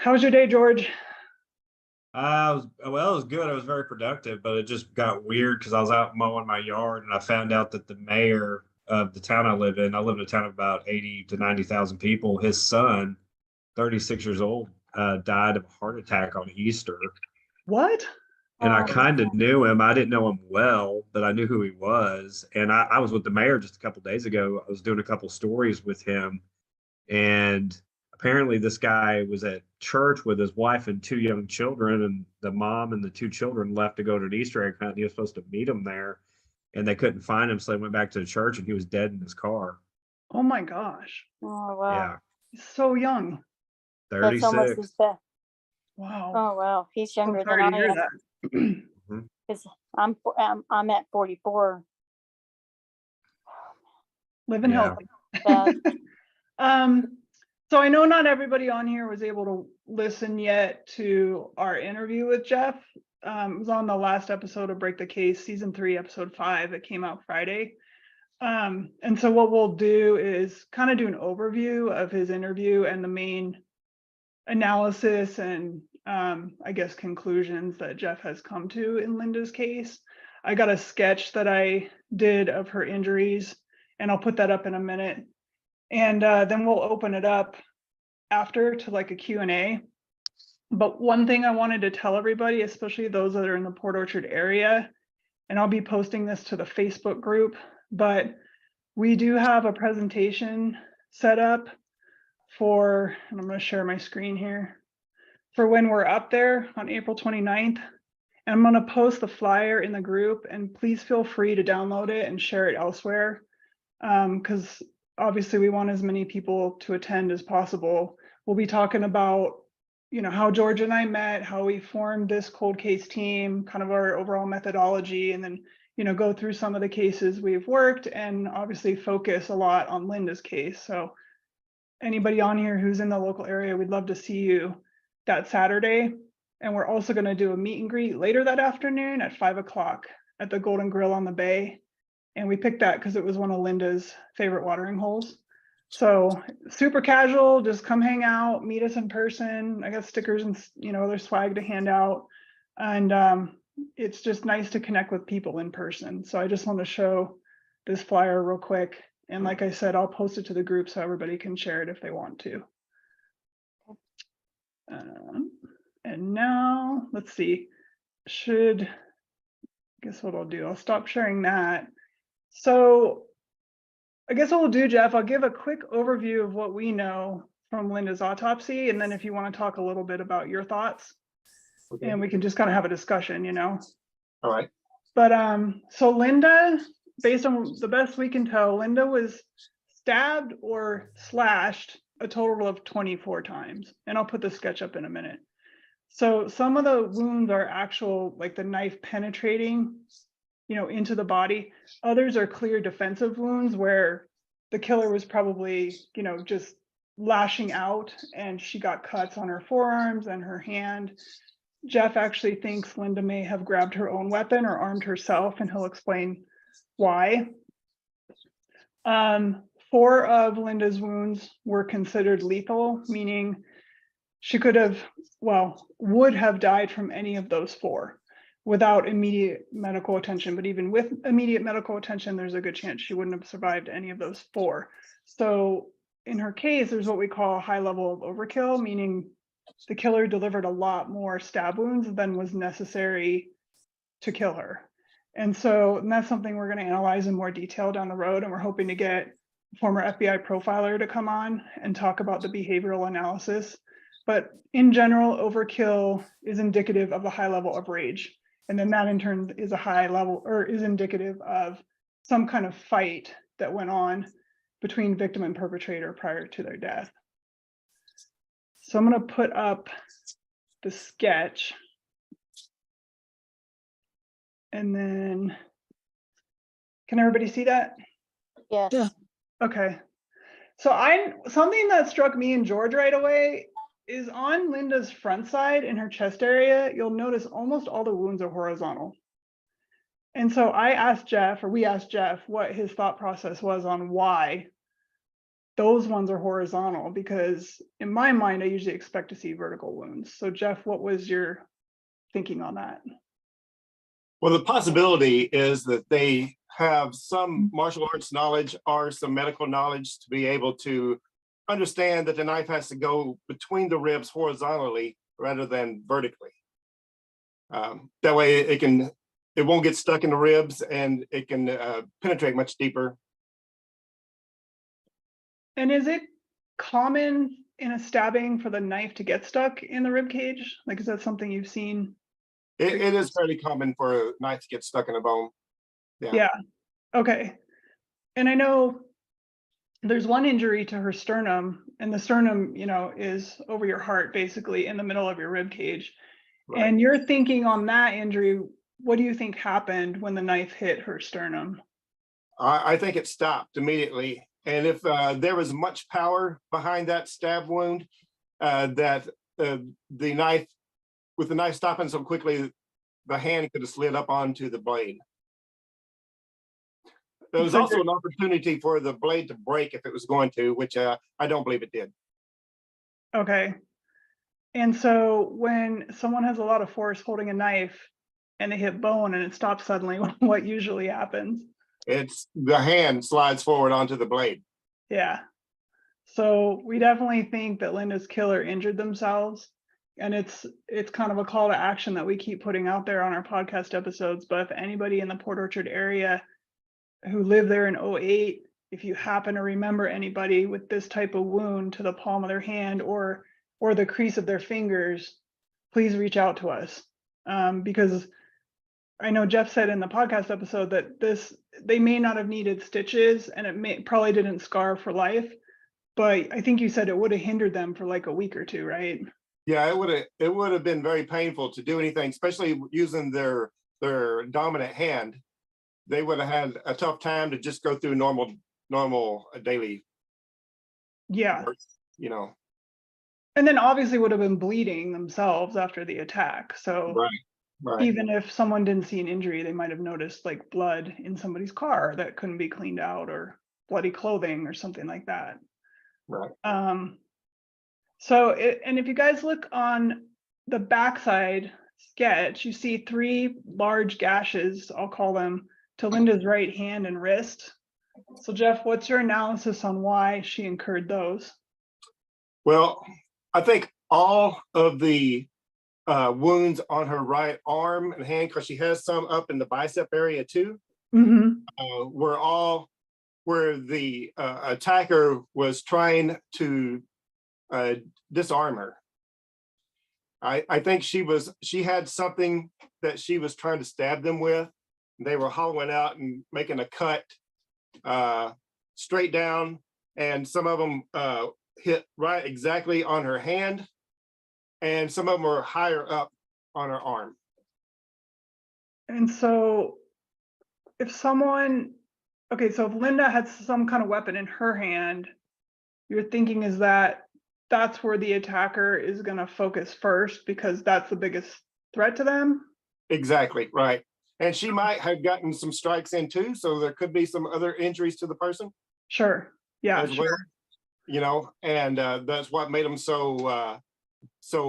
How was your day, George? It was good. It was very productive, but it just got weird because I was out mowing my yard and I found out that the mayor of the town I live in a town of about 80 to 90,000 people. His son, 36 years old, died of a heart attack on Easter. What? And I kind of knew him. I didn't know him well, but I knew who he was. And I was with the mayor just a couple days ago. I was doing a couple stories with him, and apparently this guy was at church with his wife and two young children, and the mom and the two children left to go to an Easter egg hunt. He was supposed to meet them there, and they couldn't find him, so they went back to the church, and he was dead in his car. Oh my gosh. Oh, wow. Yeah, He's so young. That's almost 36. his best. Wow. Oh, wow. He's I'm younger sorry than to I hear am. that. Mhm. Because I'm at 44. Living Yeah. healthy. Bad. So I know not everybody on here was able to listen yet to our interview with Jeff. It was on the last episode of Break the Case, season 3, episode 5, that came out Friday. And so what we'll do is kind of do an overview of his interview and the main analysis and I guess conclusions that Jeff has come to in Linda's case. I got a sketch that I did of her injuries, and I'll put that up in a minute. And then we'll open it up after to like a Q&A. But one thing I wanted to tell everybody, especially those that are in the Port Orchard area, and I'll be posting this to the Facebook group, but we do have a presentation set up for, and I'm going to share my screen here, for when we're up there on April 29th. And I'm going to post the flyer in the group, and please feel free to download it and share it elsewhere. Because obviously we want as many people to attend as possible. We'll be talking about, how George and I met, how we formed this cold case team, kind of our overall methodology, and then, go through some of the cases we've worked, and obviously focus a lot on Linda's case. So anybody on here who's in the local area, we'd love to see you that Saturday. And we're also going to do a meet and greet later that afternoon at 5 o'clock at the Golden Grill on the Bay. And we picked that because it was one of Linda's favorite watering holes. So super casual, just come hang out, meet us in person. I got stickers and other swag to hand out. And it's just nice to connect with people in person. So I just want to show this flyer real quick. And like I said, I'll post it to the group so everybody can share it if they want to. And now let's see, I guess what I'll do, I'll stop sharing that. So I guess what we'll do, Jeff, I'll give a quick overview of what we know from Linda's autopsy. And then if you want to talk a little bit about your thoughts, okay, and we can just kind of have a discussion, All right. But so Linda, based on the best we can tell, Linda was stabbed or slashed a total of 24 times. And I'll put the sketch up in a minute. So some of the wounds are actual, like the knife penetrating, into the body. Others are clear defensive wounds where the killer was probably, just lashing out, and she got cuts on her forearms and her hand. Jeff actually thinks Linda may have grabbed her own weapon or armed herself, and he'll explain why. 4 of Linda's wounds were considered lethal, meaning she would have died from any of those 4 without immediate medical attention. But even with immediate medical attention, there's a good chance she wouldn't have survived any of those 4. So in her case, there's what we call a high level of overkill, meaning the killer delivered a lot more stab wounds than was necessary to kill her. And that's something we're going to analyze in more detail down the road. And we're hoping to get former FBI profiler to come on and talk about the behavioral analysis. But in general, overkill is indicative of a high level of rage. And then that in turn is a high level, or is indicative of some kind of fight that went on between victim and perpetrator prior to their death. So I'm going to put up the sketch. And then, can everybody see that? Yes. Yeah. Okay. So something that struck me and George right away is on Linda's front side in her chest area, you'll notice almost all the wounds are horizontal. And so we asked Jeff what his thought process was on why those ones are horizontal, because in my mind, I usually expect to see vertical wounds. So Jeff, what was your thinking on that? Well, the possibility is that they have some martial arts knowledge or some medical knowledge to be able to understand that the knife has to go between the ribs horizontally rather than vertically. That way it won't get stuck in the ribs, and it can penetrate much deeper. And is it common in a stabbing for the knife to get stuck in the rib cage? Like, is that something you've seen? It is fairly common for a knife to get stuck in a bone. Yeah. Okay. And I know there's one injury to her sternum, and the sternum, is over your heart, basically in the middle of your rib cage. Right. And you're thinking on that injury, what do you think happened when the knife hit her sternum? I think it stopped immediately. And if there was much power behind that stab wound, that the knife, with the knife stopping so quickly, the hand could have slid up onto the blade. There was also an opportunity for the blade to break if it was going to, which I don't believe it did. Okay. And so when someone has a lot of force holding a knife and they hit bone and it stops suddenly, what usually happens? It's the hand slides forward onto the blade. Yeah. So we definitely think that Linda's killer injured themselves. And it's kind of a call to action that we keep putting out there on our podcast episodes. But if anybody in the Port Orchard area who lived there in 2008, if you happen to remember anybody with this type of wound to the palm of their hand or the crease of their fingers, please reach out to us. Because I know Jeff said in the podcast episode that they may not have needed stitches, and it probably didn't scar for life, but I think you said it would have hindered them for like a week or two, right? Yeah, it would have been very painful to do anything, especially using their dominant hand. They would have had a tough time to just go through normal daily work, And then obviously would have been bleeding themselves after the attack. So right. Even if someone didn't see an injury, they might have noticed like blood in somebody's car that couldn't be cleaned out, or bloody clothing or something like that. Right. And if you guys look on the backside sketch, you see 3 large gashes, I'll call them, to Linda's right hand and wrist. So Jeff, what's your analysis on why she incurred those? Well, I think all of the wounds on her right arm and hand, because she has some up in the bicep area too, were all where the attacker was trying to disarm her. I think she had something that she was trying to stab them with. They were hollowing out and making a cut straight down, and some of them hit right exactly on her hand, and some of them were higher up on her arm. And so if Linda had some kind of weapon in her hand, your thinking is that that's where the attacker is going to focus first, because that's the biggest threat to them? Exactly, right. And she might have gotten some strikes in too, so there could be some other injuries to the person. Sure. Yeah, as well, and that's what made them so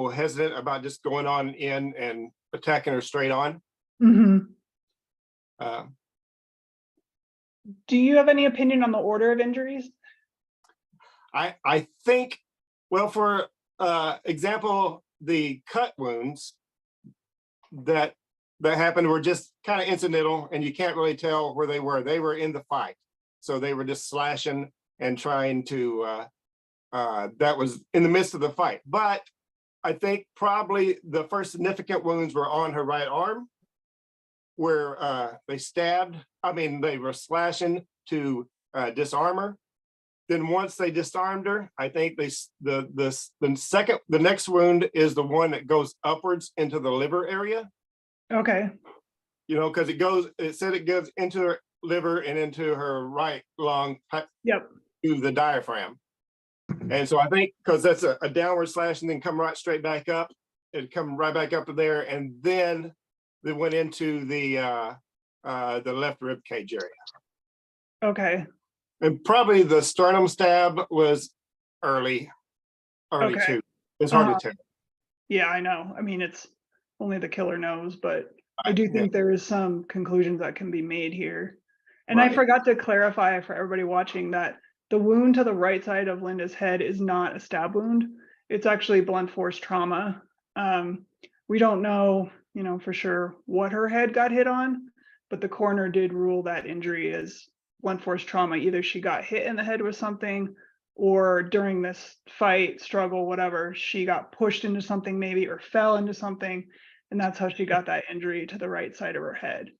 hesitant about just going on in and attacking her straight on. Do you have any opinion on the order of injuries? I think, well, for example, the cut wounds that happened were just kind of incidental, and you can't really tell where they were. They were in the fight, so they were just slashing and trying to. That was in the midst of the fight, but I think probably the first significant wounds were on her right arm, where they were slashing to disarm her. Then once they disarmed her, I think the next wound is the one that goes upwards into the liver area. Okay. Because it goes into her liver and into her right lung. Yep. To the diaphragm. And so I think because that's a downward slash and then come right straight back up, it come right back up to there, and then they went into the left rib cage area. Okay. And probably the sternum stab was early Okay. too. It's hard to tell. Yeah, I know. I mean, it's only the killer knows, but I do Yeah. think there is some conclusions that can be made here. And I Right. forgot to clarify for everybody watching that the wound to the right side of Linda's head is not a stab wound. It's actually blunt force trauma. We don't know, for sure what her head got hit on, but the coroner did rule that injury as blunt force trauma. Either she got hit in the head with something, or during this fight, struggle, whatever, she got pushed into something maybe, or fell into something. And that's how she got that injury to the right side of her head.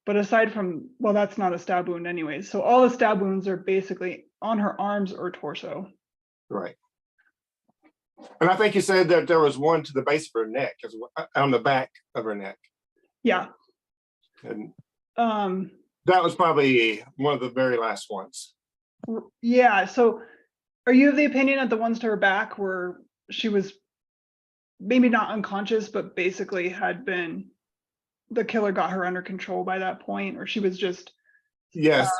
But aside from, well, that's not a stab wound anyways. So all the stab wounds are basically on her arms or torso. Right. And I think you said that there was one to the base of her neck, on the back of her neck. Yeah. And Um, that was probably one of the very last ones. yeah. So are you of the opinion that the ones to her back were, she was maybe not unconscious, but basically the killer got her under control by that point, or she was just Yes,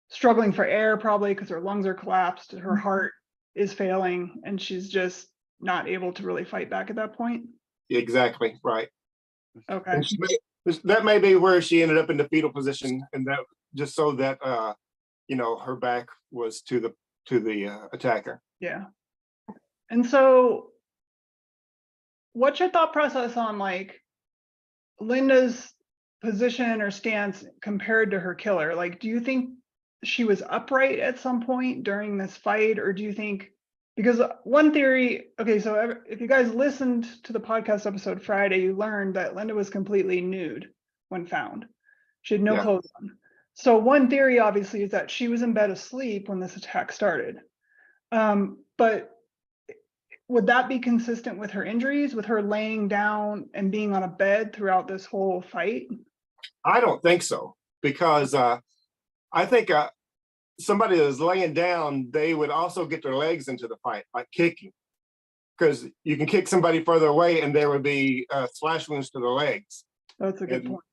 struggling for air probably because her lungs are collapsed, her heart is failing, and she's just not able to really fight back at that point? exactly, right. Okay. And that may be where she ended up in the fetal position, and that just so that her back was to the attacker. Yeah. And so what's your thought process on like Linda's position or stance compared to her killer? Like, do you think she was upright at some point during this fight, or do you think, because one theory, okay, so if you guys listened to the podcast episode Friday, you learned that Linda was completely nude when found. She had no Yeah. clothes on. So one theory obviously is that she was in bed asleep when this attack started. But would that be consistent with her injuries, with her laying down and being on a bed throughout this whole fight? I don't think so, because I think somebody that's laying down, they would also get their legs into the fight, like kicking, because you can kick somebody further away and there would be slash wounds to the legs. That's a good And point.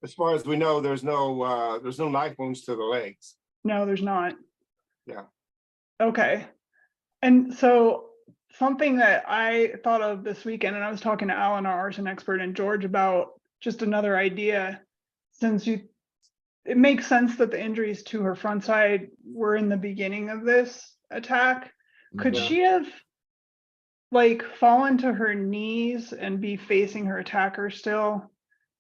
as far as we know, there's no knife wounds to the legs. No, there's not. Yeah. Okay. And so something that I thought of this weekend, and I was talking to Alan, our arson expert, and George about just another idea, since it makes sense that the injuries to her front side were in the beginning of this attack. Could Yeah. she have like fallen to her knees and be facing her attacker still?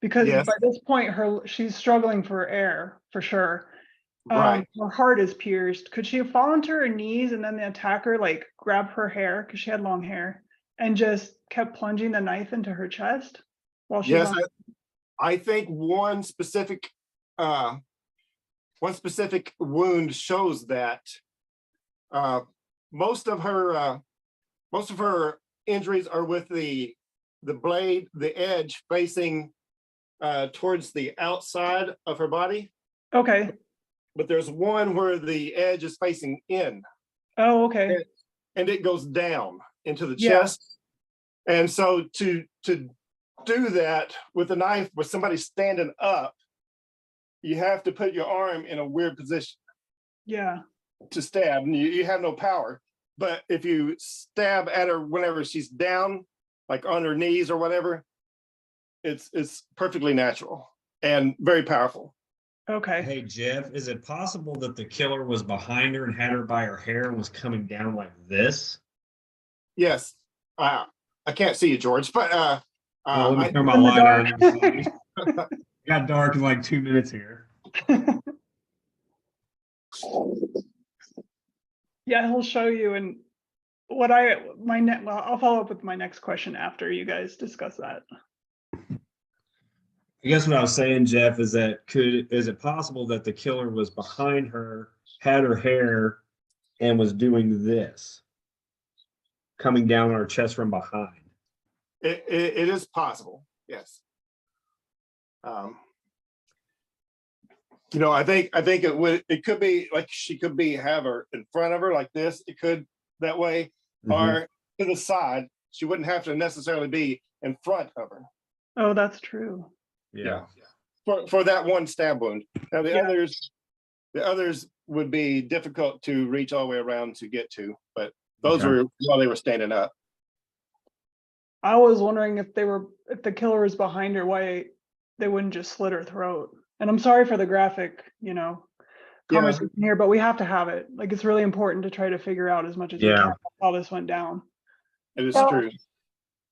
Because Yes. by this point, she's struggling for air for sure. Right. Her heart is pierced. Could she have fallen to her knees and then the attacker like grabbed her hair, because she had long hair, and just kept plunging the knife into her chest while she's Yes, on? I think one specific wound shows that most of her injuries are with the blade, the edge facing towards the outside of her body. Okay. But there's one where the edge is facing in. Oh, okay. And it goes down into the Yeah. chest. And so to do that with a knife with somebody standing up, you have to put your arm in a weird position. Yeah. To stab, and you have no power. But if you stab at her whenever she's down, like on her knees or whatever, it's perfectly natural and very powerful. Okay. Hey, Jeff, is it possible that the killer was behind her and had her by her hair and was coming down like this? Yes. I can't see you, George, but Well, let me turn my in the light dark. on. It got dark in like 2 minutes here. Yeah, he'll show you. And I'll follow up with my next question after you guys discuss that. I guess what I was saying, Jeff, is that is it possible that the killer was behind her, had her hair, and was doing this, coming down her chest from behind? it is possible, yes. I think it could be like she could have her in front of her like this. It could that way, or to the side. She wouldn't have to necessarily be in front of her. Oh, that's true. Yeah. For that one stab wound. Now the Yeah. others, The others would be difficult to reach all the way around to get to, but those Okay. were while they were standing up. I was wondering if the killer was behind her, why they wouldn't just slit her throat. And I'm sorry for the graphic, Yeah. conversation here, but we have to have it. Like, it's really important to try to figure out as much as we Yeah. can how this went down. It is So- true.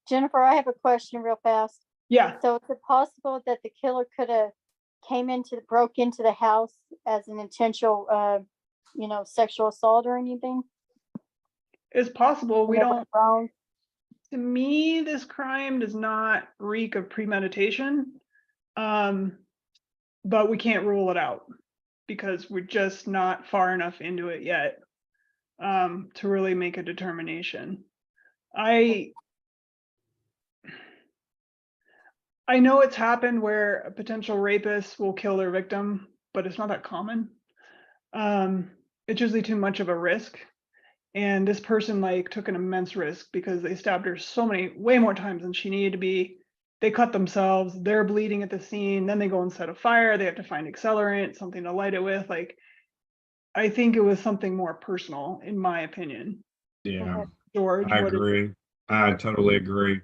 Jennifer, I have a question real fast. Yeah, So is it possible that the killer could have broke into the house as an intentional, sexual assault or anything? it's possible. We And it don't, went wrong? to me, this crime does not reek of premeditation. But we can't rule it out because we're just not far enough into it yet to really make a determination. I know it's happened where a potential rapist will kill their victim, but it's not that common. It's usually too much of a risk. And this person took an immense risk because they stabbed her way more times than she needed to be. They cut themselves, they're bleeding at the scene, then they go and set a fire, they have to find accelerant, something to light it with. I think it was something more personal, in my opinion. Yeah, George, I what is- agree. I totally agree.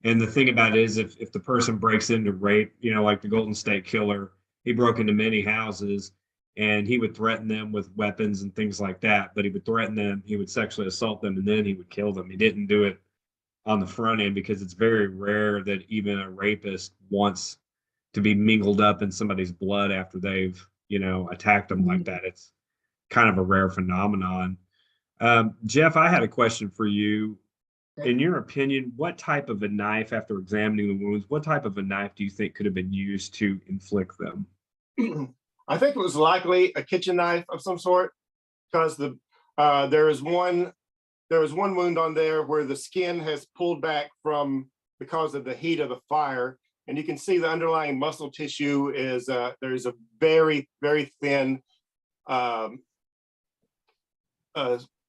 And the thing about it is, if the person breaks into rape, like the Golden State Killer, he broke into many houses and he would threaten them with weapons and things like that. But he would threaten them, he would sexually assault them, and then he would kill them. He didn't do it on the front end because it's very rare that even a rapist wants to be mingled up in somebody's blood after they've, attacked them like that. It's kind of a rare phenomenon. Jeff, I had a question for you. In your opinion, what type of a knife, after examining the wounds, what type of a knife do you think could have been used to inflict them? I think it was likely a kitchen knife of some sort, because there was one wound on there where the skin has pulled back because of the heat of the fire, and you can see the underlying muscle tissue is there's a very, very thin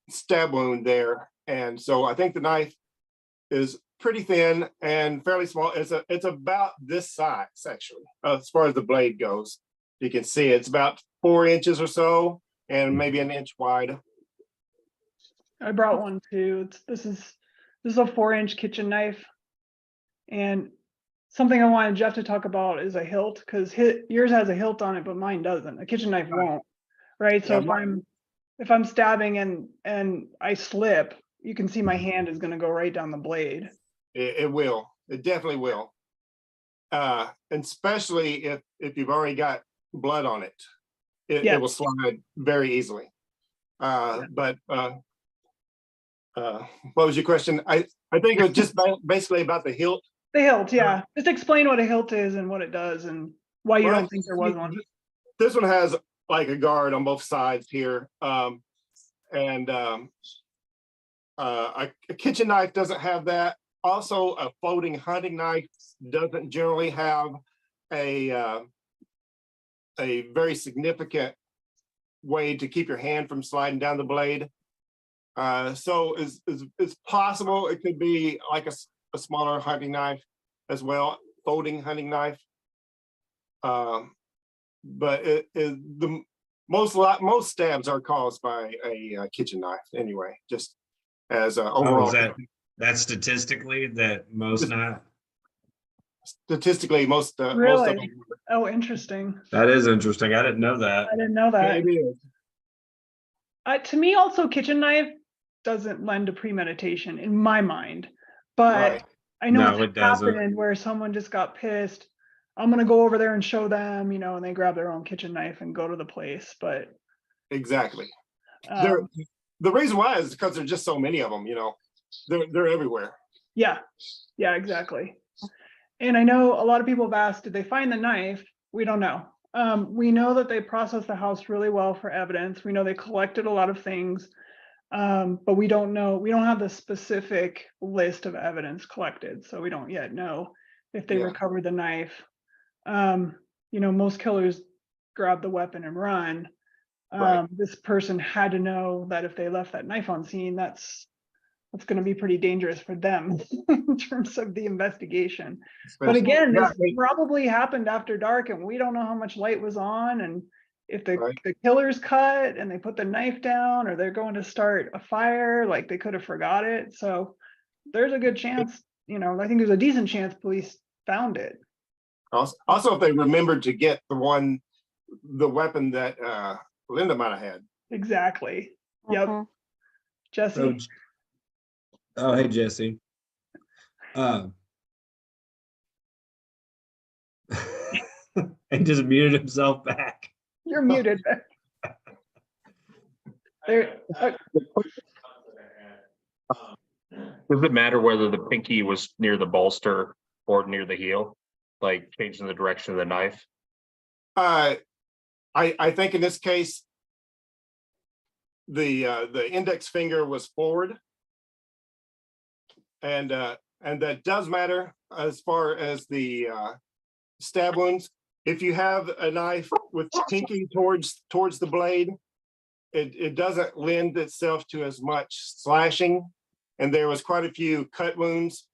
stab wound there, and so I think the knife is pretty thin and fairly small. It's about this size actually, as far as the blade goes. You can see it's about 4 inches or so, and maybe an inch wide. I brought one too. This is a 4-inch kitchen knife. And something I wanted Jeff to talk about is a hilt, because yours has a hilt on it, but mine doesn't. A kitchen knife won't, right? So Yeah, if I'm stabbing and I slip, you can see my hand is going to go right down the blade. It will. It definitely will. And especially if you've already got blood on it, Yeah. it will slide very easily. But what was your question? I think it was just basically about the hilt. The hilt, yeah. Just explain what a hilt is and what it does and why you Well, don't think there was one. This one has like a guard on both sides here. And a kitchen knife doesn't have that. Also, a folding hunting knife doesn't generally have a very significant way to keep your hand from sliding down the blade. So it's possible it could be like a smaller hunting knife as well, folding hunting knife. But most stabs are caused by a kitchen knife anyway, just as overall. That's statistically that most not. Statistically, most of Really? them. Oh, interesting. That is interesting. I didn't know that. I didn't know that. It is. To me, also, kitchen knife doesn't lend to premeditation in my mind, but Right. I know No, it's it doesn't. happened where someone just got pissed. I'm gonna go over there and show them, and they grab their own kitchen knife and go to the place. But Exactly. um, The reason why is because there's just so many of them. They're everywhere. yeah, exactly. And I know a lot of people have asked, did they find the knife? We don't know. We know that they processed the house really well for evidence. We know they collected a lot of things, but we don't know. We don't have the specific list of evidence collected, so we don't yet know if they Yeah. recovered the knife. Most killers grab the weapon and run. Right. This person had to know that if they left that knife on scene, that's going to be pretty dangerous for them in terms of the investigation. But again, this probably happened after dark, and we don't know how much light was on, and if the, Right. the killer's cut and they put the knife down, or they're going to start a fire, like they could have forgot it. So there's a good chance, I think there's a decent chance police found it. Also, if they remembered to get the weapon that Linda might have had. Exactly. Yep. Mhm. Jesse. So, oh, hey, Jesse. He just muted himself back. You're muted. There, Does it matter whether the pinky was near the bolster or near the heel? Like changing the direction of the knife? I think in this case, the index finger was forward, and that does matter as far as the stab wounds. If you have a knife with pinky towards the blade, it doesn't lend itself to as much slashing, and there was quite a few cut wounds.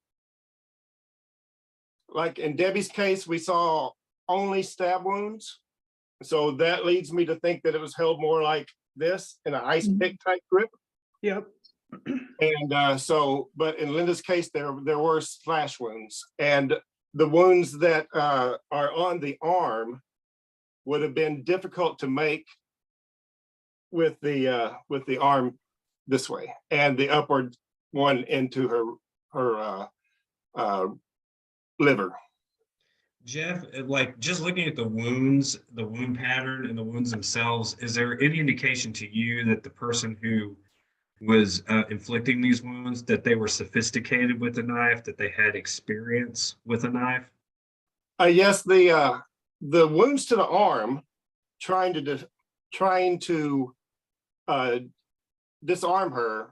Like in Debbie's case, we saw only stab wounds. So that leads me to think that it was held more like this in an ice pick type grip. yep. And but in Linda's case, there were slash wounds, and the wounds that are on the arm would have been difficult to make with the arm this way, and the upward one into her liver. Jeff, like just looking at the wounds, the wound pattern and the wounds themselves, is there any indication to you that the person who was inflicting these wounds, that they were sophisticated with a knife, that they had experience with a knife? Yes, the wounds to the arm, trying to disarm her,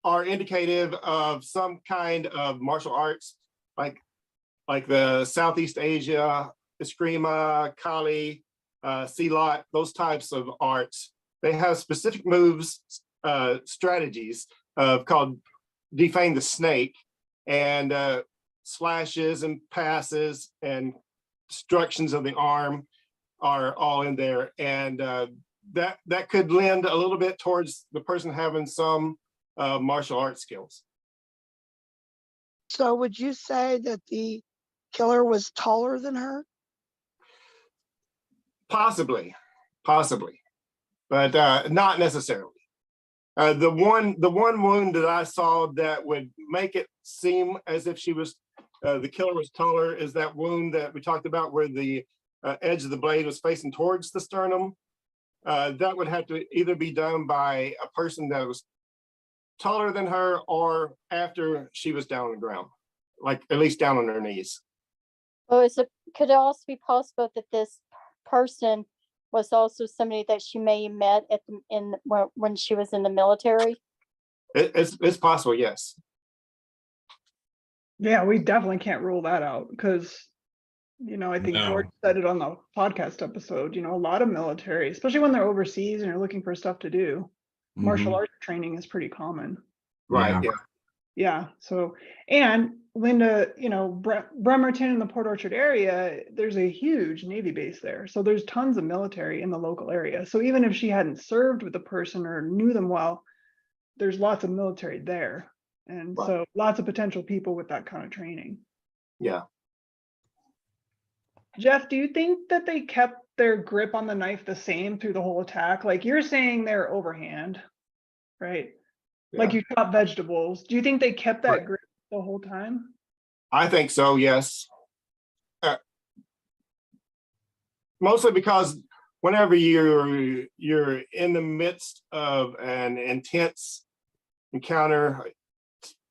are indicative of some kind of martial arts, like the Southeast Asia, Eskrima, Kali, Silat, those types of arts. They have specific moves, strategies called defang the snake, and slashes and passes and destructions of the arm are all in there. And that could lend a little bit towards the person having some martial arts skills. So would you say that the killer was taller than her? Possibly, but not necessarily. The one wound that I saw that would make it seem as if she was the killer was taller is that wound that we talked about, where the edge of the blade was facing towards the sternum. That would have to either be done by a person that was taller than her, or after she was down on the ground, like at least down on her knees. Oh, could it also be possible that this person was also somebody that she may have met when she was in the military? It's possible, yes. Yeah, we definitely can't rule that out because, I think No. George said it on the podcast episode, a lot of military, especially when they're overseas and you're looking for stuff to do, martial arts training is pretty common. Right. Yeah. Yeah. So, and Linda, Bremerton in the Port Orchard area, there's a huge Navy base there. So there's tons of military in the local area. So even if she hadn't served with the person or knew them well, there's lots of military there. And Right. so lots of potential people with that kind of training. Yeah. Jeff, do you think that they kept their grip on the knife the same through the whole attack? Like you're saying they're overhand, right? Like you chop vegetables. Do you think they kept that Right. grip the whole time? I think so, yes. Mostly because whenever you're in the midst of an intense encounter,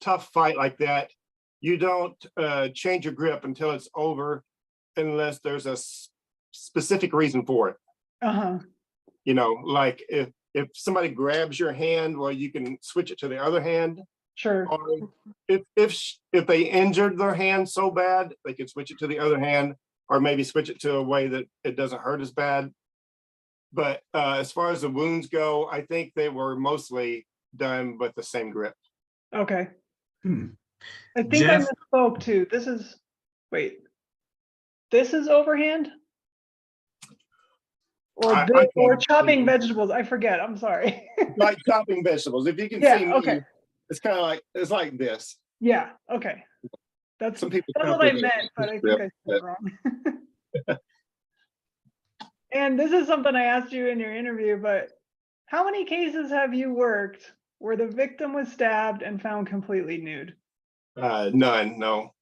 tough fight like that, you don't change your grip until it's over, unless there's a specific reason for it. Uh-huh. Like if somebody grabs your hand, well, you can switch it to the other hand. Sure. Or if they injured their hand so bad, they could switch it to the other hand, or maybe switch it to a way that it doesn't hurt as bad. But as far as the wounds go, I think they were mostly done with the same grip. Okay. I think Jeff? I misspoke too. This is overhand? Or I or can't chopping see. vegetables. I forget. I'm sorry. Like chopping vegetables. If you can Yeah, see me, okay. it's kind of like, it's like this. Yeah, okay. That's Some people that's chop what I it meant, but I think strip, I said but- it wrong. And this is something I asked you in your interview, but how many cases have you worked where the victim was stabbed and found completely nude? None, no.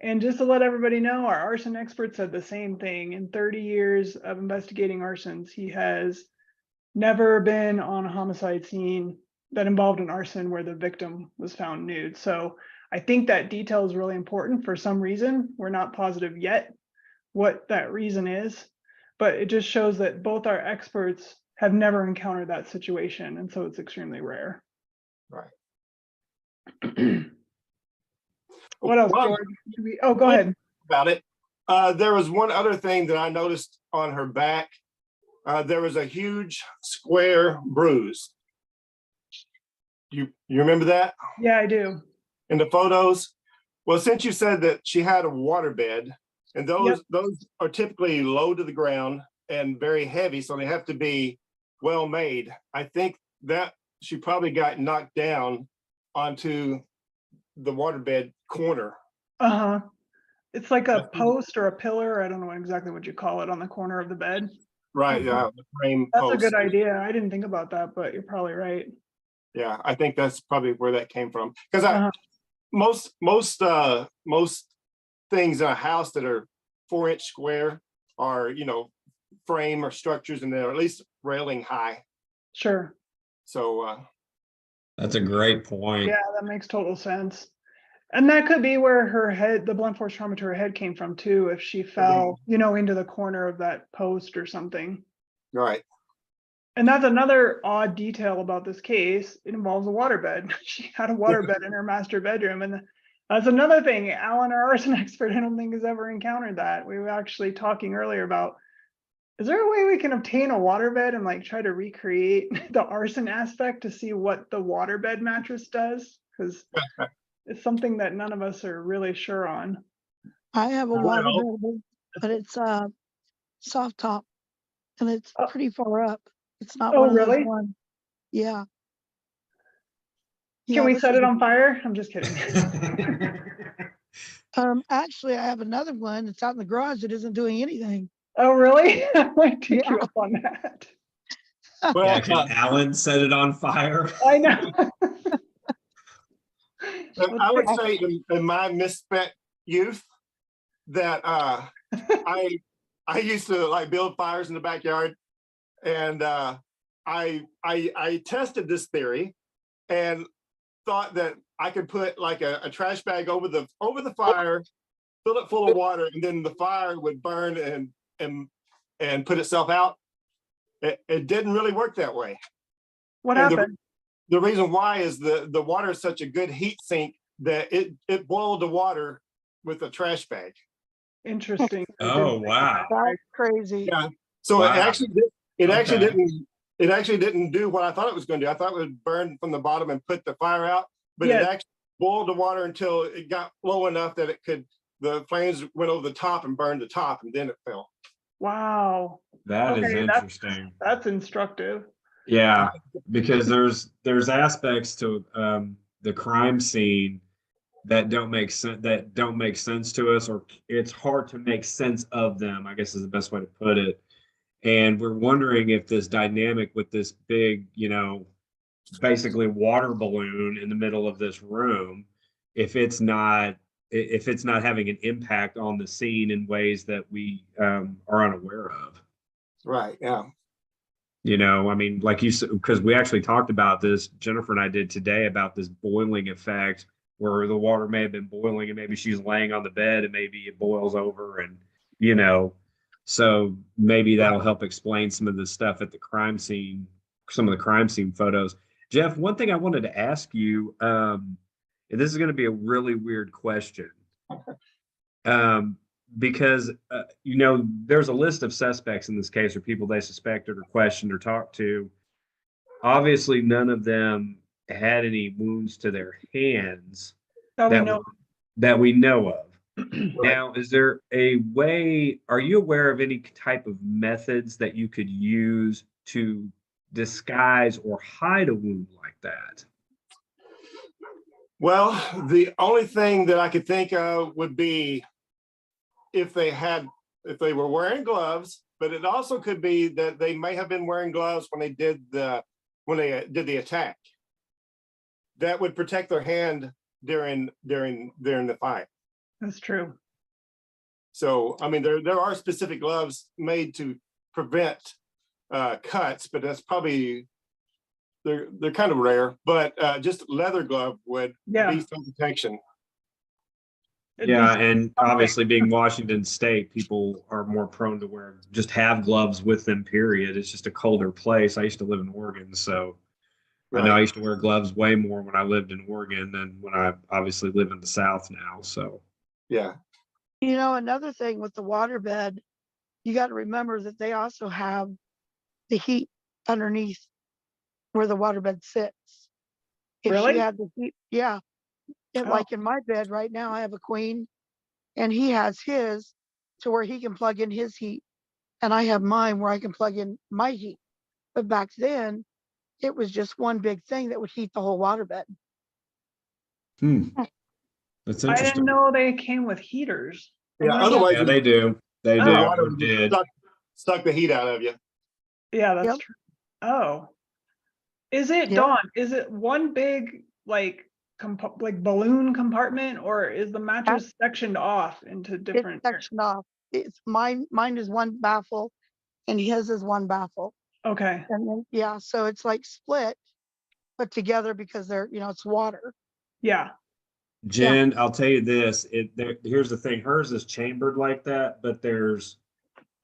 And just to let everybody know, our arson expert said the same thing. In 30 years of investigating arsons, he has never been on a homicide scene that involved an arson where the victim was found nude. So I think that detail is really important for some reason. We're not positive yet what that reason is, but it just shows that both our experts have never encountered that situation. And so it's extremely rare. Right. What else, Well, George? Oh, go ahead. about it. There was one other thing that I noticed on her back. There was a huge square bruise. You remember that Yeah, I do. in the photos? Well, since you said that she had a waterbed, and those are typically low to the ground and very heavy, so they have to be well made. I think that she probably got knocked down onto the waterbed corner. Uh-huh. It's like a post or a pillar. I don't know exactly what you call it on the corner of the bed. Right, yeah, the frame That's a post. good idea. I didn't think about that, but you're probably right. Yeah, I think that's probably where that came from. Because Uh-huh. most things in a house that are 4-inch square are, frame or structures, and they're at least railing high. Sure. So That's a great point. Yeah, that makes total sense. And that could be where her head, the blunt force trauma to her head came from too, if she fell, into the corner of that post or something. right. And that's another odd detail about this case. It involves a waterbed. She had a waterbed in her master bedroom. And that's another thing. Alan, our arson expert, I don't think has ever encountered that. We were actually talking earlier about, is there a way we can obtain a waterbed and like try to recreate the arson aspect to see what the waterbed mattress does? Because it's something that none of us are really sure on. I have a Well- waterbed, but it's soft top, and it's Oh. pretty far up. It's not Oh, one of really? those ones. Yeah. Can Yeah, we this set is it on fire? I'm just kidding. actually, I have another one. It's out in the garage that isn't doing anything. Oh, really? I might take you Yeah. up on that. Well, Yeah, can Alan set it on fire? I know. I would say in my misspent youth that I used to like build fires in the backyard, and I tested this theory and thought that I could put like a trash bag over the fire, fill it full of water, and then the fire would burn and put itself out. It didn't really work that way. What And happened? The reason why is the water is such a good heat sink that it boiled the water with a trash bag. Interesting. I Oh, didn't think wow. about That's crazy. Yeah. So Wow. it actually Okay. didn't do what I thought it was going to do. I thought it would burn from the bottom and put the fire out, but it Yes. actually boiled the water until it got low enough that the flames went over the top and burned the top, and then it fell. Wow. That is Okay, interesting. That's instructive. Yeah, because there's aspects to the crime scene that don't make sense to us, or it's hard to make sense of them, I guess is the best way to put it. And we're wondering if this dynamic with this big, basically water balloon in the middle of this room, if it's not having an impact on the scene in ways that we are unaware of. Right. Yeah. I mean, like you said, because we actually talked about this, Jennifer and I did today, about this boiling effect where the water may have been boiling and maybe she's laying on the bed and maybe it boils over, and, so maybe that'll help explain some of the stuff at the crime scene, some of the crime scene photos. Jeff, one thing I wanted to ask you, and this is going to be a really weird question. Because there's a list of suspects in this case, or people they suspected or questioned or talked to. Obviously, none of them had any wounds to their hands That we that know. that we know of. Now, is there a way, are you aware of any type of methods that you could use to disguise or hide a wound like that? Well, the only thing that I could think of would be if they were wearing gloves, but it also could be that they may have been wearing gloves when they did the attack. That would protect their hand during the fight. That's true. So, I mean, there are specific gloves made to prevent cuts, but that's probably they're kind of rare. But just leather glove would Yeah. be some protection. It'd Yeah, be and something. obviously being Washington State, people are more prone to just have gloves with them, period. It's just a colder place. I used to live in Oregon, so I know I Right. used to wear gloves way more when I lived in Oregon than when I obviously live in the South now. So Yeah. You know, another thing with the waterbed, you got to remember that they also have the heat underneath where the waterbed sits. If Really? she had the heat, yeah. Oh. Like in my bed right now, I have a queen and he has his to where he can plug in his heat. And I have mine where I can plug in my heat. But back then, it was just one big thing that would heat the whole waterbed. that's I didn't interesting. know they came with heaters. I Yeah. wonder- Otherwise, Yeah, they do. They Oh. do. the water Or would did. just suck the heat out of you. Yeah, that's Yep. true. Oh. Is it, Yep. Dawn, is it one big like balloon compartment, or is the mattress sectioned off into It's different? sectioned off. It's mine is one baffle and his is one baffle. Okay, And then, yeah, so it's like split, but together because they're, it's water. yeah, Jen, I'll tell you this. Here's the thing. Hers is chambered like that, but there's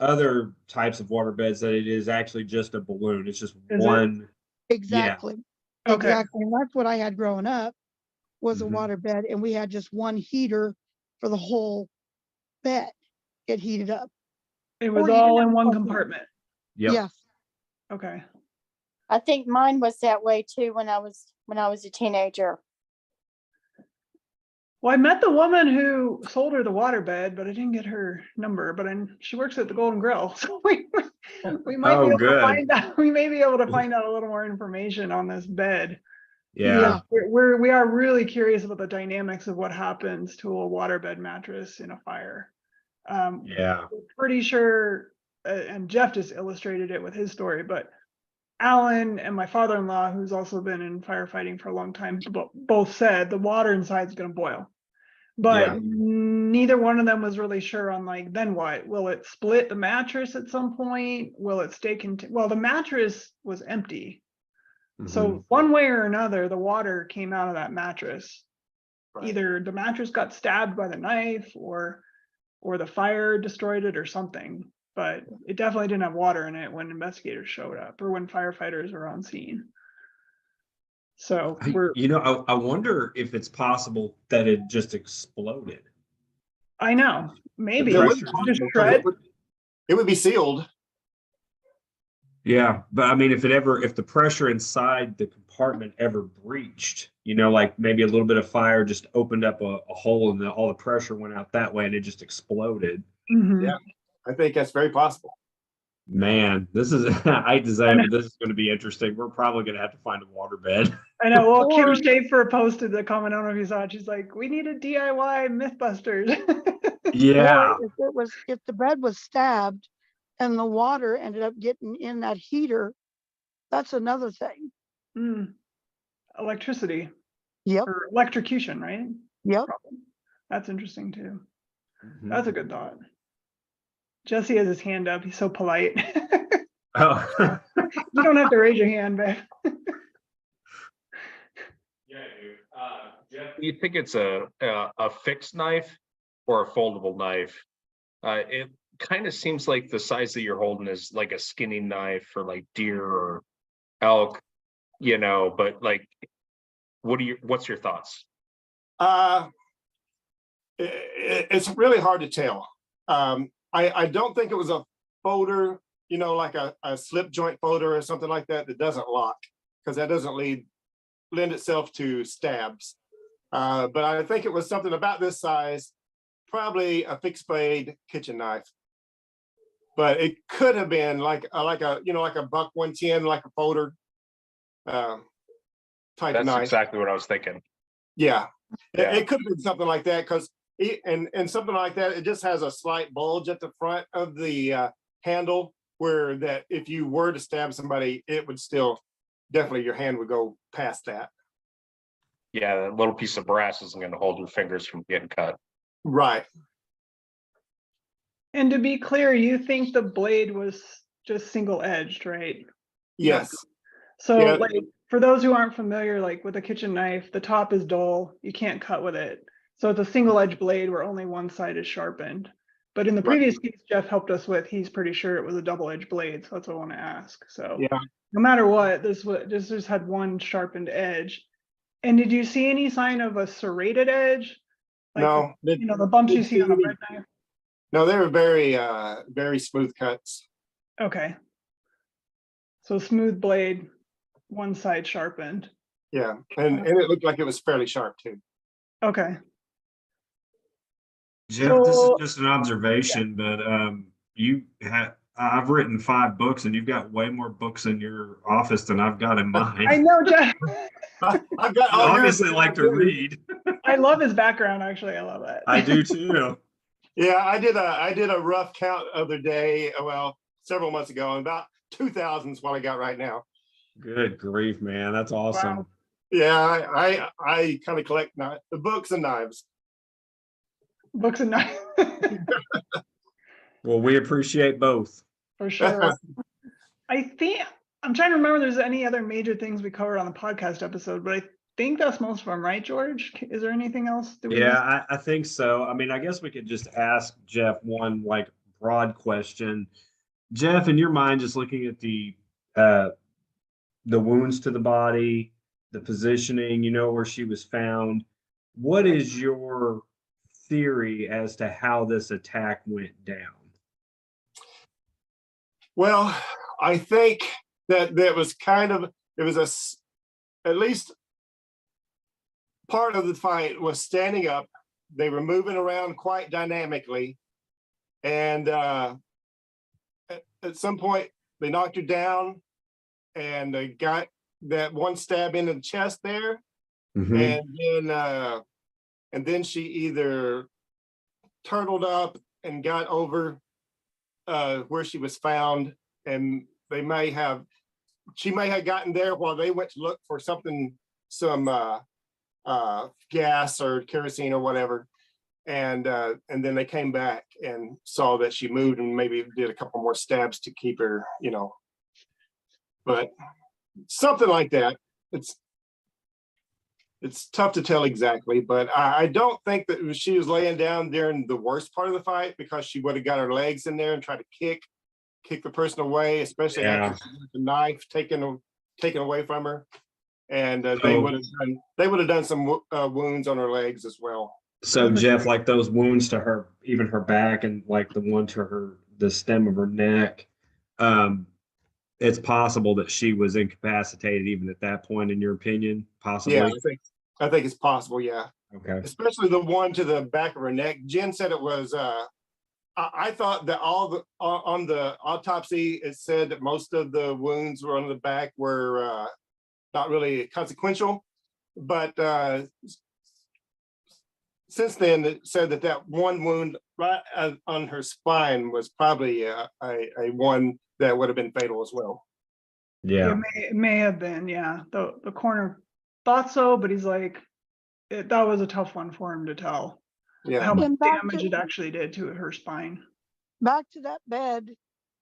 other types of water beds that it is actually just a balloon. It's just Is it? one. Exactly. Okay. Exactly. And that's what I had growing up was a Mhm. water bed, and we had just one heater for the whole bed. It heated up. it was Or you didn't all have in to one plug in. compartment. Yep. Yes. Okay. I think mine was that way too when I was a teenager. Well, I met the woman who sold her the waterbed, but I didn't get her number. But she works at the Golden Grill, so we might Oh, be able good. to find out. We may be able to find out a little more information on this bed. Yeah. We are really curious about the dynamics of what happens to a waterbed mattress in a fire. Yeah. We're pretty sure, and Jeff just illustrated it with his story, but Alan and my father-in-law, who's also been in firefighting for a long time, both said the water inside is going to boil. But Yeah. neither one of them was really sure on like, then what? Will it split the mattress at some point? Will it stay well, the mattress was empty. So one way or another, the water came out of that mattress. Right. Either the mattress got stabbed by the knife or the fire destroyed it or something. But it definitely didn't have water in it when investigators showed up or when firefighters were on scene. So I wonder if it's possible that it just exploded. I know, maybe The It pressure would, just just shred. it would be sealed. Yeah, but I mean, if the pressure inside the compartment ever breached, like maybe a little bit of fire just opened up a hole and all the pressure went out that way and it just exploded. Mhm. Yeah. I think that's very possible. Man, this is, I hate to say it, but this is going to be interesting. We're probably going to have to find a waterbed. I know. Well, Kim Or- Schafer posted the comment. I don't know if you saw it. She's like, "We need a DIY Mythbusters." Yeah. Or if the bed was stabbed and the water ended up getting in that heater, that's another thing. Electricity Yep. or electrocution, right? Yep. That's interesting too. Mhm. That's a good thought. Jesse has his hand up. He's so polite. Oh. You don't have to raise your hand, babe. Yeah, dude. Jeff, do you think it's a fixed knife or a foldable knife? It kind of seems like the size that you're holding is like a skinning knife for like deer or elk, but like, what's your thoughts? It's really hard to tell. I don't think it was a folder, like a slip joint folder or something like that doesn't lock, because that doesn't lend itself to stabs. But I think it was something about this size probably a fixed blade kitchen knife. But it could have been like a like a buck 110, like a folder type That's knife. exactly what I was thinking. Yeah, Yeah. it could have been something like that because and something like that. It just has a slight bulge at the front of the handle, where that if you were to stab somebody, it would still definitely your hand would go past that. Yeah, that little piece of brass isn't going to hold your fingers from getting cut. Right. And to be clear, you think the blade was just single edged, right? Yes. So Yeah. like for those who aren't familiar, like with a kitchen knife, the top is dull, you can't cut with it. So it's a single edged blade where only one side is sharpened. But in the Right. previous case Jeff helped us with, he's pretty sure it was a double edged blade. So that's what I want to ask. So Yeah. no matter what, this just had one sharpened edge. And did you see any sign of a serrated edge? Like No. the bumps you see on a bread knife? No, they were very smooth cuts. Okay. So smooth blade, one side sharpened. Yeah, and it looked like it was fairly sharp too. Okay. Jeff, this is So- just an observation, but I've written 5 books, and you've got way more books in your office than I've got in mine. I know, Jeff. I've got I all obviously like to read. I love his background, actually. I love it. I do too. Yeah, I did a rough count the other day, well, several months ago, and about 2,000 is what I got right now. Good grief, man. That's awesome. Wow. Yeah, I kind of collect the books and knives. Books and knives. Well, we appreciate both. For sure. I think I'm trying to remember if there's any other major things we covered on the podcast episode, but I think that's most of them, right, George? Is there anything else? Yeah, I think so. I mean, I guess we could just ask Jeff one like broad question. Jeff, in your mind, just looking at the wounds to the body, the positioning, where she was found, what is your theory as to how this attack went down? Well, I think that was at least part of the fight was standing up. They were moving around quite dynamically, and at some point they knocked her down, and they got that one stab into the chest there, Mhm. and then she either turtled up and got over where she was found, and she may have gotten there while they went to look for some gas or kerosene or whatever, and then they came back and saw that she moved and maybe did a couple more stabs to keep her, but something like that. It's tough to tell exactly, but I don't think that she was laying down during the worst part of the fight, because she would have got her legs in there and tried to kick the person away, especially after she got the knife taken away from her. And they would have done some wounds on her legs as well. So Jeff, like those wounds to her, even her back, and like the one to the stem of her neck, it's possible that she was incapacitated even at that point, in your opinion, possibly? Yeah, I think it's possible, yeah. Okay. Especially the one to the back of her neck. Jen said it was, I thought that on the autopsy, it said that most of the wounds were on the back were not really consequential, but since then it said that one wound right on her spine was probably a one that would have been fatal as well. Yeah. It may have been, yeah. The coroner thought so, but he's like, that was a tough one for him to tell. Yeah. How much And back damage to- it actually did to her spine. Back to that bed,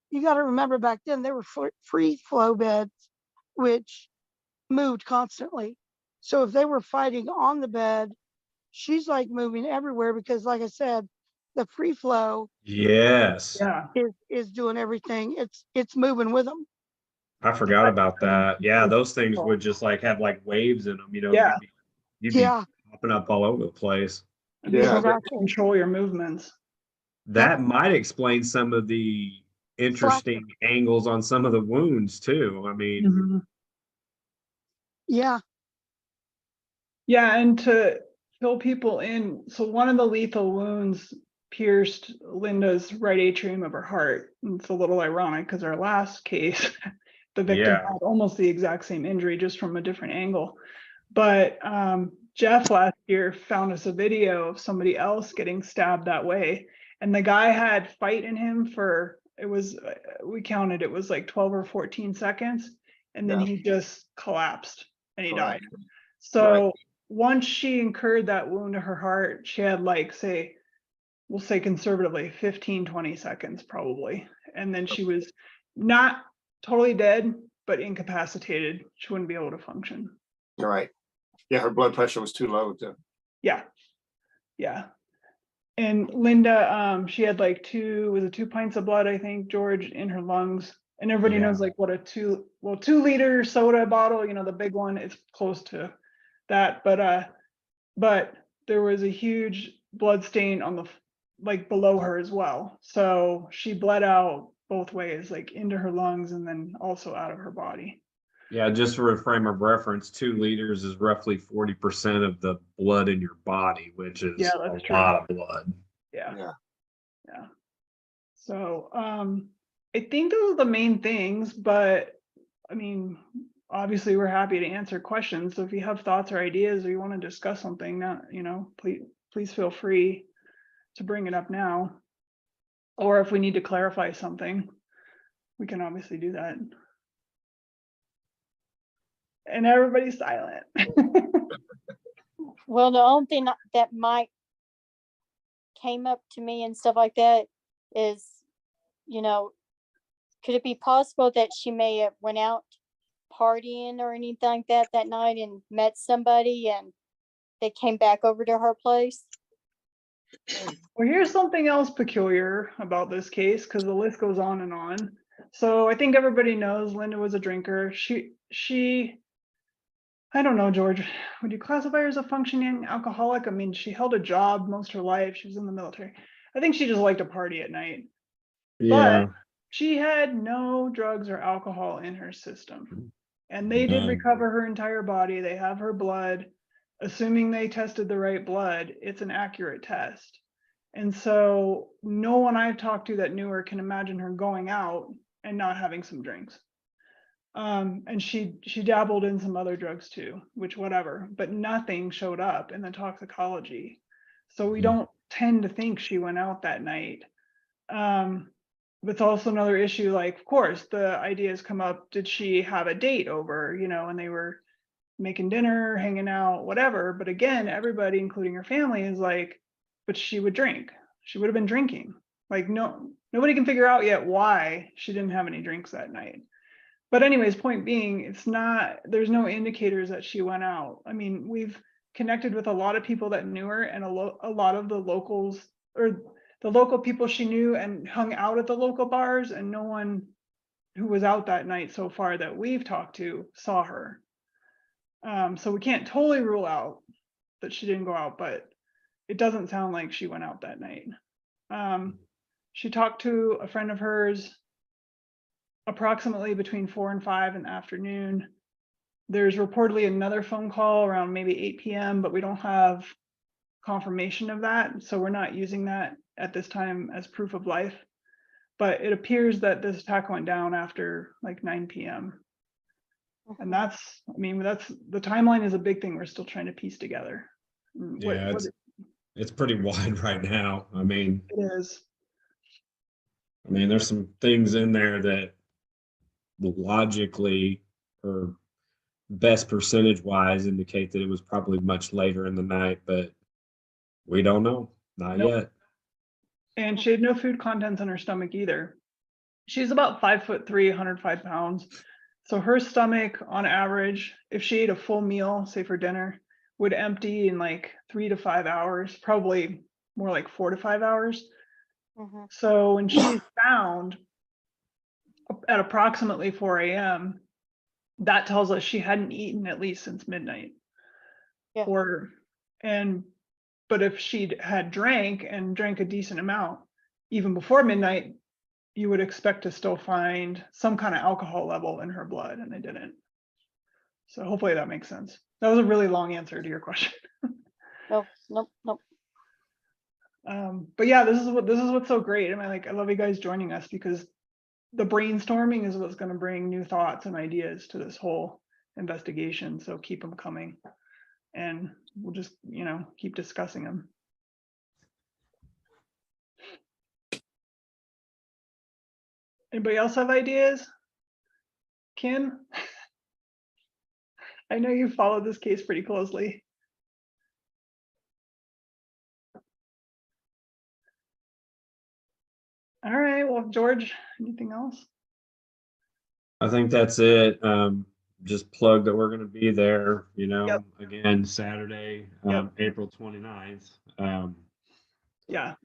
you got to remember back then they were free flow beds, which moved constantly. So if they were fighting on the bed, she's like moving everywhere because, like I said, the free flow Yes. Yeah. is doing everything. It's moving with them. I forgot about that. Yeah, those things would just like have like waves in them, Yeah. You'd be Yeah, popping up all over the place. Yeah. exactly. Control your movements. That might explain some of the interesting angles on some of the wounds too. I mean, Mhm. Yeah, Yeah, and to kill people so one of the lethal wounds pierced Linda's right atrium of her heart. And it's a little ironic because our last case, the victim Yeah. had almost the exact same injury, just from a different angle. But Jeff last year found us a video of somebody else getting stabbed that way. And the guy had fight in him for, we counted, it was like 12 or 14 seconds. And then Yeah. he just collapsed and he Correct. died. So once she incurred that wound to her heart, she had like, we'll say conservatively 15, 20 seconds probably. And then she was not totally dead, but incapacitated. She wouldn't be able to function. All right. Yeah, her blood pressure was too low to. Yeah. Yeah. And Linda, she had like 2 pints of blood, I think, George, in her lungs. And everybody knows like what a 2-liter soda bottle, the big one, it's close to that. But there was a huge blood stain on the, like below her as well. So she bled out both ways, like into her lungs and then also out of her body. Yeah, just for a frame of reference, 2 liters is roughly 40% of the blood in your body, which is Yeah, a that's true. lot of blood. Yeah. So I think those are the main things, but I mean, obviously we're happy to answer questions. So if you have thoughts or ideas or you want to discuss something, please feel free to bring it up now. Or if we need to clarify something, we can obviously do that. And everybody's silent. Well, the only thing that might came up to me and stuff like that is, could it be possible that she may have went out partying or anything like that night and met somebody and they came back over to her place? Well, here's something else peculiar about this case, because the list goes on and on. So I think everybody knows Linda was a drinker. She I don't know, George, would you classify her as a functioning alcoholic? I mean, she held a job most of her life. She was in the military. I think she just liked to party at night. Yeah. But she had no drugs or alcohol in her system. And they did recover her entire body. They have her blood. Assuming they tested the right blood, it's an accurate test. And so no one I've talked to that knew her can imagine her going out and not having some drinks. And she dabbled in some other drugs too, which whatever, but nothing showed up in the toxicology. So we don't tend to think she went out that night. But it's also another issue, like, of course, the ideas come up, did she have a date over, and they were making dinner, hanging out, whatever. But again, everybody, including her family, is like, but she would drink. She would have been drinking. Like, nobody can figure out yet why she didn't have any drinks that night. But anyways, point being, there's no indicators that she went out. I mean, we've connected with a lot of people that knew her, and a lot of the locals, or the local people she knew and hung out at the local bars, and no one who was out that night so far that we've talked to saw her. So we can't totally rule out that she didn't go out, but it doesn't sound like she went out that night. She talked to a friend of hers approximately between 4 and 5 in the afternoon. There's reportedly another phone call around maybe 8 p.m., but we don't have confirmation of that. So we're not using that at this time as proof of life. But it appears that this attack went down after like 9 p.m. And that's the timeline is a big thing we're still trying to piece together. Yeah, it's pretty wide right now. I mean, it is. I mean, there's some things in there that logically or best percentage wise indicate that it was probably much later in the night, but we don't know. Not yet. And she had no food contents in her stomach either. She's about 5'3", 105 pounds. So her stomach on average, if she ate a full meal, say for dinner, would empty in like 3 to 5 hours, probably more like 4 to 5 hours. So when she's found at approximately 4 a.m., that tells us she hadn't eaten at least since midnight. Yeah. But if she'd had drank a decent amount, even before midnight, you would expect to still find some kind of alcohol level in her blood, and they didn't. So hopefully that makes sense. That was a really long answer to your question. Nope, nope, nope. But yeah, this is what's so great. I mean, like, I love you guys joining us because the brainstorming is what's going to bring new thoughts and ideas to this whole investigation. So keep them coming, and we'll just, keep discussing them. Anybody else have ideas? Kim? I know you followed this case pretty closely. All right, well, George, anything else? I think that's it. Just plug that we're going to be there, Yep. again, Saturday, Yep. April 29th. Yeah,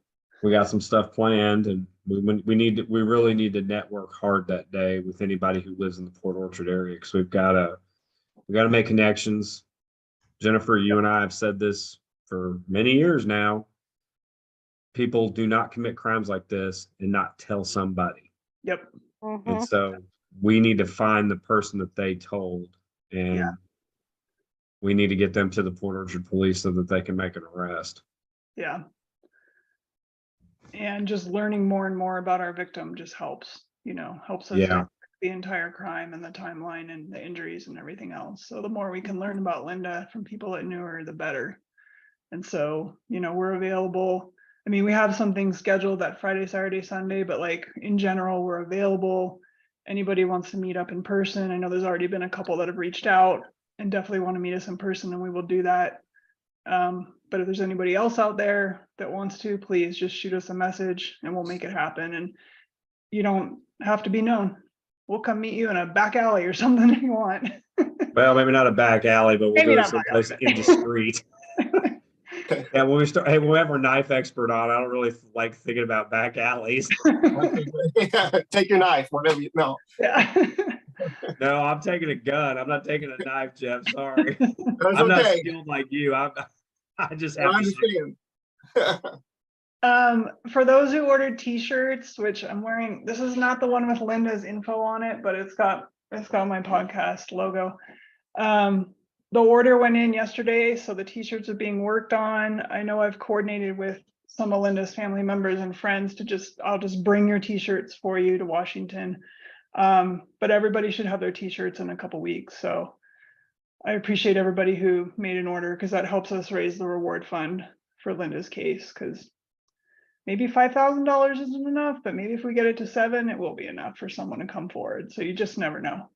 We got some stuff planned, and we really need to network hard that day with anybody who lives in the Port Orchard area, because we got to make connections. Jennifer, you and I have said this for many years now. People do not commit crimes like this and not tell somebody. yep, Mhm. And so we need to find the person that they told, and Yeah. we need to get them to the Port Orchard police so that they can make an arrest. yeah. And just learning more and more about our victim just helps, helps us Yeah. dissect the entire crime and the timeline and the injuries and everything else. So the more we can learn about Linda from people that knew her, the better. And so, we're available. I mean, we have some things scheduled that Friday, Saturday, Sunday, but like in general, we're available. Anybody wants to meet up in person. I know there's already been a couple that have reached out and definitely want to meet us in person, and we will do that. But if there's anybody else out there that wants to, please just shoot us a message and we'll make it happen. And you don't have to be known. We'll come meet you in a back alley or something if you want. Well, maybe not a back alley, but we'll Maybe do it not back alley, someplace but- indiscreet. Yeah, when we have our knife expert on, I don't really like thinking about back alleys. Take your knife, whatever you know. Yeah. No, I'm taking a gun. I'm not taking a knife, Jeff. Sorry. That's I'm not okay. skilled like you. I just I have to shoot. understand. For those who ordered t-shirts, which I'm wearing, this is not the one with Linda's info on it, but it's got my podcast logo. The order went in yesterday, so the t-shirts are being worked on. I know I've coordinated with some of Linda's family members and friends to I'll just bring your t-shirts for you to Washington. But everybody should have their t-shirts in a couple weeks. So I appreciate everybody who made an order, because that helps us raise the reward fund for Linda's case, because maybe $5,000 isn't enough, but maybe if we get it to 7, it will be enough for someone to come forward. So you just never know.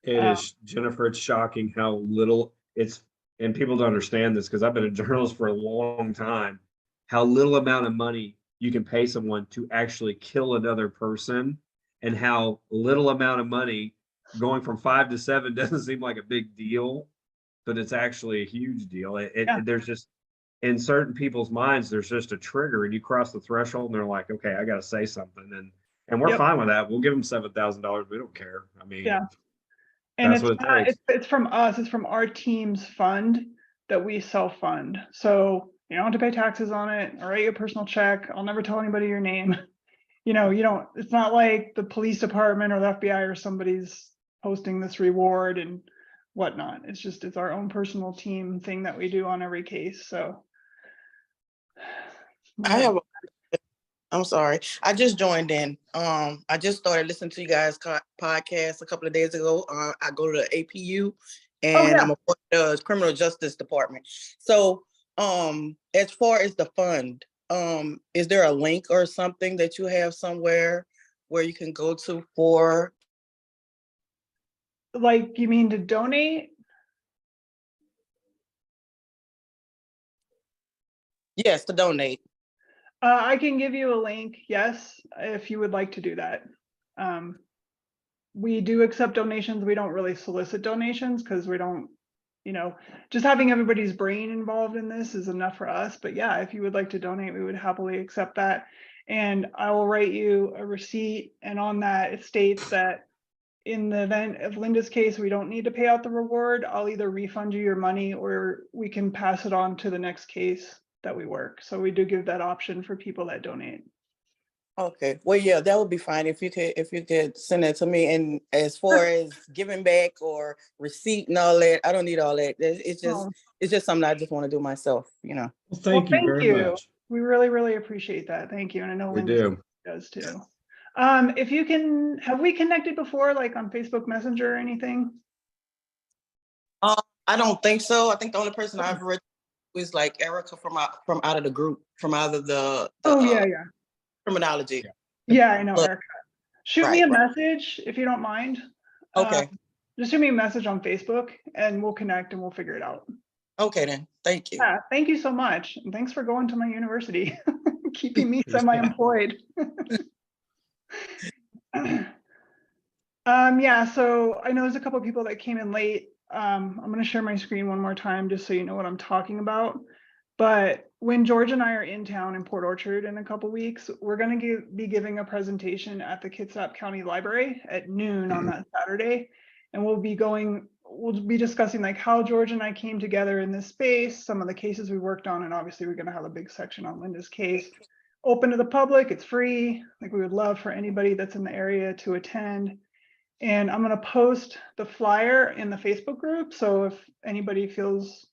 It is, Jennifer, it's shocking how little it's, and people don't understand this because I've been a journalist for a long time, how little amount of money you can pay someone to actually kill another person, and how little amount of money going from 5 to 7 doesn't seem like a big deal, but it's actually a huge deal. Yeah. There's just, in certain people's minds, there's just a trigger, and you cross the threshold and they're like, okay, I got to say something. And we're Yep. fine with that. We'll give them $7,000. We don't care. I mean, Yeah. And that's what it takes. it's from us, it's from our team's fund that we self-fund. So you don't have to pay taxes on it or write your personal check. I'll never tell anybody your name. You don't, it's not like the police department or the FBI or somebody's posting this reward and whatnot. It's our own personal team thing that we do on every case. So I'm sorry. I just joined in. I just started listening to you guys' podcast a couple of days ago. I go to the APU, and yeah. I'm a part of the criminal justice department. So, as far as the fund, is there a link or something that you have somewhere where you can go to for? Like, you mean to donate? Yes, to donate. I can give you a link, yes, if you would like to do that. We do accept donations. We don't really solicit donations because we don't, just having everybody's brain involved in this is enough for us. But yeah, if you would like to donate, we would happily accept that. And I will write you a receipt. And on that, it states that in the event of Linda's case, we don't need to pay out the reward. I'll either refund you your money or we can pass it on to the next case that we work. So we do give that option for people that donate. Okay, well, yeah, that would be fine if you could send that to me. And as far as giving back or receipt and all that, I don't need all that. Oh, It's just something I just want to do myself, you know. Well, thank you very much. We really, really appreciate that. Thank you. And I know We Linda do. does too. If you can, have we connected before, like on Facebook Messenger or anything? I don't think so. I think the only person I've read was like Erica from out of the group, from out of the Oh, yeah, yeah. criminology. Yeah, I know, Look, Erica. Shoot me a right. message if you don't mind. Okay. Just shoot me a message on Facebook and we'll connect and we'll figure it out. Okay, then. Thank you. Yeah, thank you so much. And thanks for going to my university, keeping me Yeah. semi-employed. Yeah, so I know there's a couple of people that came in late. I'm going to share my screen one more time just so you know what I'm talking about. But when George and I are in town in Port Orchard in a couple weeks, we're going to be giving a presentation at the Kitsap County Library at noon on that Saturday. And we'll be discussing like how George and I came together in this space, some of the cases we worked on, and obviously we're going to have a big section on Linda's case. Open to the public, it's free. Like we would love for anybody that's in the area to attend. And I'm going to post the flyer in the Facebook group. So if anybody feels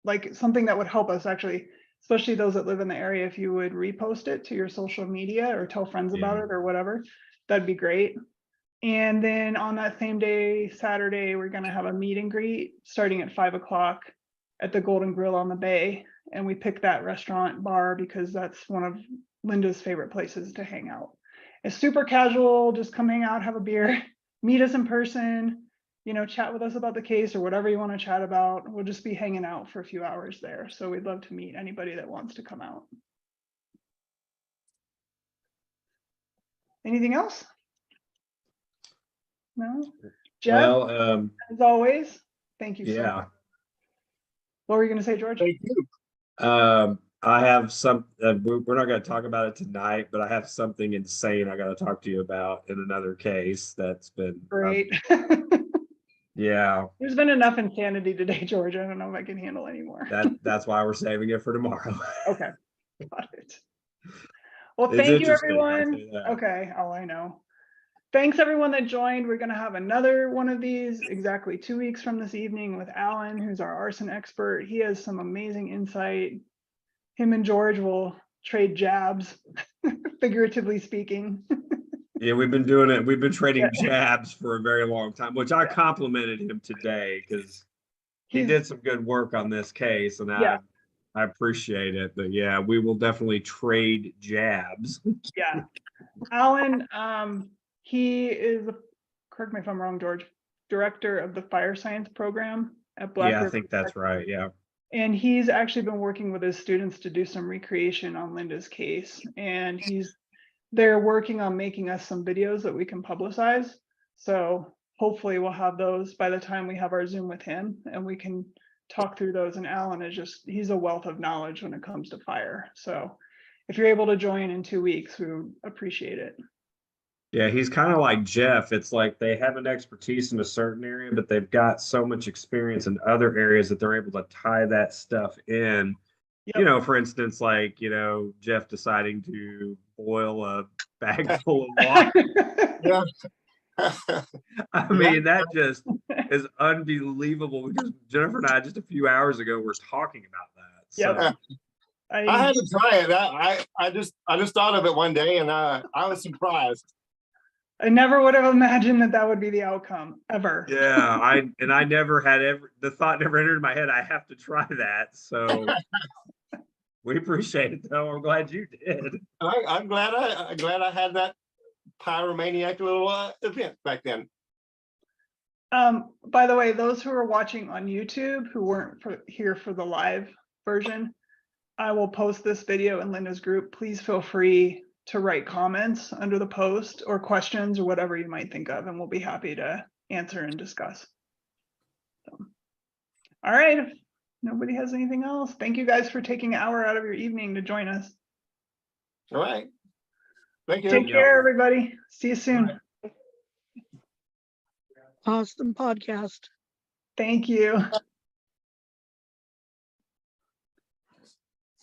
like something that would help us, actually, especially those that live in the area, if you would repost it to your social media or tell friends about it or whatever, that'd be great. And then on that same day, Saturday, we're going to have a meet and greet starting at 5 o'clock at the Golden Grill on the Bay. And we picked that restaurant bar because that's one of Linda's favorite places to hang out. It's super casual, just come hang out, have a beer, meet us in person, you know, chat with us about the case or whatever you want to chat about. We'll just be hanging out for a few hours there. So we'd love to meet anybody that wants to come out. Anything else? No? Jeff, Well, as always, thank you so yeah. much. What were you going to say, George? Thank you. I have some, we're not going to talk about it tonight, but I have something insane I got to talk to you about in another case that's been Great. Yeah. There's been enough insanity today, George. I don't know if I can handle anymore. That's why we're saving it for tomorrow. Okay, got it. Well, It's thank you, interesting, I'll everyone. tell you that. Okay, oh, I know. Thanks, everyone that joined. We're going to have another one of these exactly 2 weeks from this evening with Alan, who's our arson expert. He has some amazing insight. Him and George will trade jabs, figuratively speaking. Yeah, we've been doing it. We've been trading jabs for a very long time, which I complimented him today because he did some good work on this case, and I appreciate it. But yeah, we will definitely trade jabs. Yeah, Alan, he is, correct me if I'm wrong, George, director of the fire science program at Black River. I think that's right. Yeah. And he's actually been working with his students to do some recreation on Linda's case. And they're working on making us some videos that we can publicize. So hopefully we'll have those by the time we have our Zoom with him and we can talk through those. And Alan is he's a wealth of knowledge when it comes to fire. So if you're able to join in 2 weeks, we would appreciate it. Yeah, he's kind of like Jeff. It's like they have an expertise in a certain area, but they've got so much experience in other areas that they're able to tie that stuff in. Yep. You know, for instance, like, you know, Jeff deciding to boil a bag full of water. Yeah. I mean, that just is unbelievable because Jennifer and I just a few hours ago were talking about that. So. Yep. I had to try it. I just thought of it one day and I was surprised. I never would have imagined that would be the outcome ever. Yeah, I never had the thought never entered my head. I have to try that. So we appreciate it though. I'm glad you did. I'm glad I had that pyromaniac little event back then. By the way, those who are watching on YouTube who weren't here for the live version, I will post this video in Linda's group. Please feel free to write comments under the post or questions or whatever you might think of, and we'll be happy to answer and discuss. So, all right, if nobody has anything else, thank you guys for taking an hour out of your evening to join us. All right. Thank you. Take care, everybody. See you soon. Awesome podcast. Thank you.